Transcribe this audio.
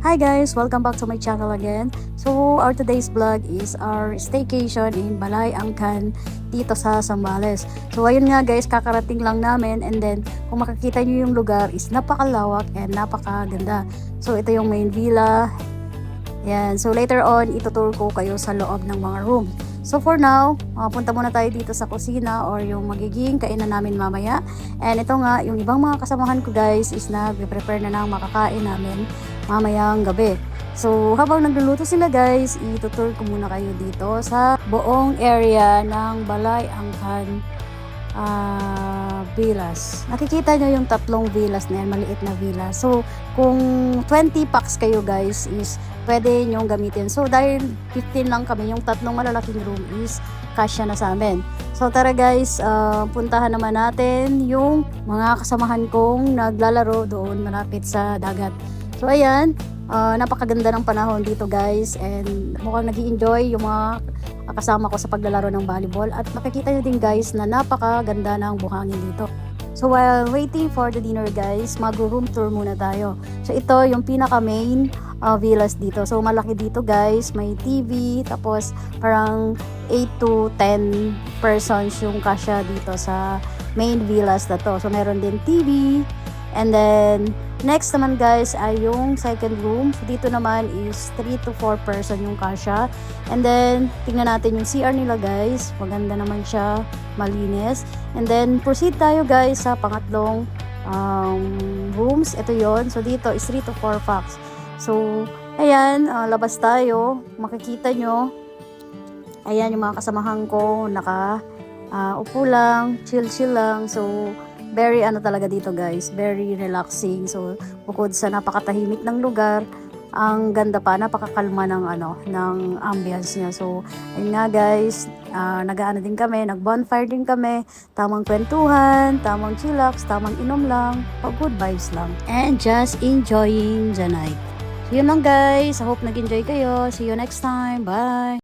Hi guys! Welcome back to my channel again. So, our today's vlog is our staycation in Balay Angkan dito sa Zambales. So, ayun nga guys, kakarating lang namin and then kung makikita nyo yung lugar is napakalawak and napakaganda. So, ito yung main villa. Yan. So, later on, itutur ko kayo sa loob ng mga room. So, for now, punta muna tayo dito sa kusina or yung magiging kainan namin mamaya. And ito nga, yung ibang mga kasamahan ko guys is nag-prepare na ng makakain namin mamayang gabi. So, habang nagluluto sila guys, itutur ko muna kayo dito sa buong area ng Balay Angkan villas. Nakikita nyo yung tatlong villas na yan, maliit na villa. So, kung 20 packs kayo guys is pwede nyong gamitin. So, dahil 15 lang kami, yung tatlong malalaking room is kasya na sa amin. So, tara guys, puntahan naman natin yung mga kasamahan kong naglalaro doon malapit sa dagat. So, ayan, napakaganda ng panahon dito guys and mukhang nag-i-enjoy yung mga kasama ko sa paglalaro ng volleyball at makikita nyo din guys na napakaganda ng buhangin dito. So while waiting for the dinner guys, mag-room tour muna tayo. So ito yung pinaka main villas dito. So malaki dito guys, may TV, tapos parang 8 to 10 persons yung kasya dito sa main villas na to. So meron din TV. And then, next naman guys ay yung second room. So, dito naman is 3 to 4 person yung kasya. And then, tingnan natin yung CR nila guys. Maganda naman siya, malinis. And then, proceed tayo guys sa pangatlong rooms. Ito yon. So, dito is 3 to 4 packs. So, ayan, labas tayo. Makikita nyo. Ayan yung mga kasamahan ko. Upo lang, chill lang. So, very talaga dito guys, very relaxing. So bukod sa napakatahimik ng lugar, ang ganda pa, napakakalma ng ambience niya. So ayun nga guys, din kami, nag-bonfire din kami, tamang kwentuhan, tamang chillax, tamang inom lang, good vibes lang, and just enjoying the night. So yun lang guys, I hope nag-enjoy kayo. See you next time, bye!